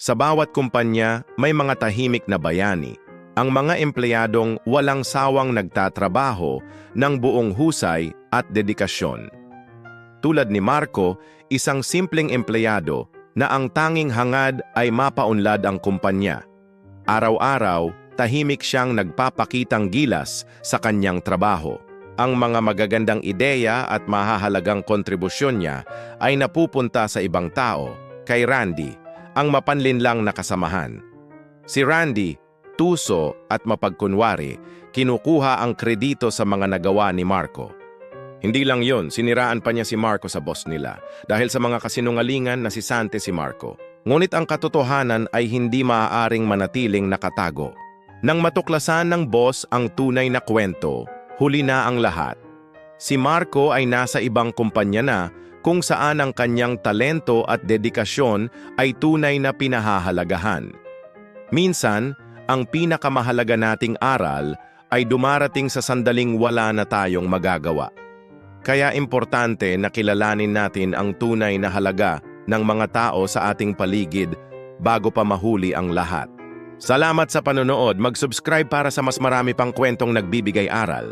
Sa bawat kumpanya, may mga tahimik na bayani, ang mga empleyadong walang sawang nagtatrabaho ng buong husay at dedikasyon. Tulad ni Marco, isang simpleng empleyado na ang tanging hangad ay mapaunlad ang kumpanya. Araw-araw, tahimik siyang nagpapakitang gilas sa kanyang trabaho. Ang mga magagandang ideya at mahahalagang kontribusyon niya ay napupunta sa ibang tao, kay Randy, ang mapanlinlang na kasamahan. Si Randy, tuso at mapagkunwari, kinukuha ang kredito sa mga nagawa ni Marco. Hindi lang yun, siniraan pa niya si Marco sa boss nila dahil sa mga kasinungalingan na sisante si Marco. Ngunit ang katotohanan ay hindi maaaring manatiling nakatago. Nang matuklasan ng boss ang tunay na kwento, huli na ang lahat. Si Marco ay nasa ibang kumpanya na kung saan ang kanyang talento at dedikasyon ay tunay na pinahahalagahan. Minsan, ang pinakamahalaga nating aral ay dumarating sa sandaling wala na tayong magagawa. Kaya importante na kilalanin natin ang tunay na halaga ng mga tao sa ating paligid bago pa mahuli ang lahat. Salamat sa panonood. Mag-subscribe para sa mas marami pang kwentong nagbibigay aral.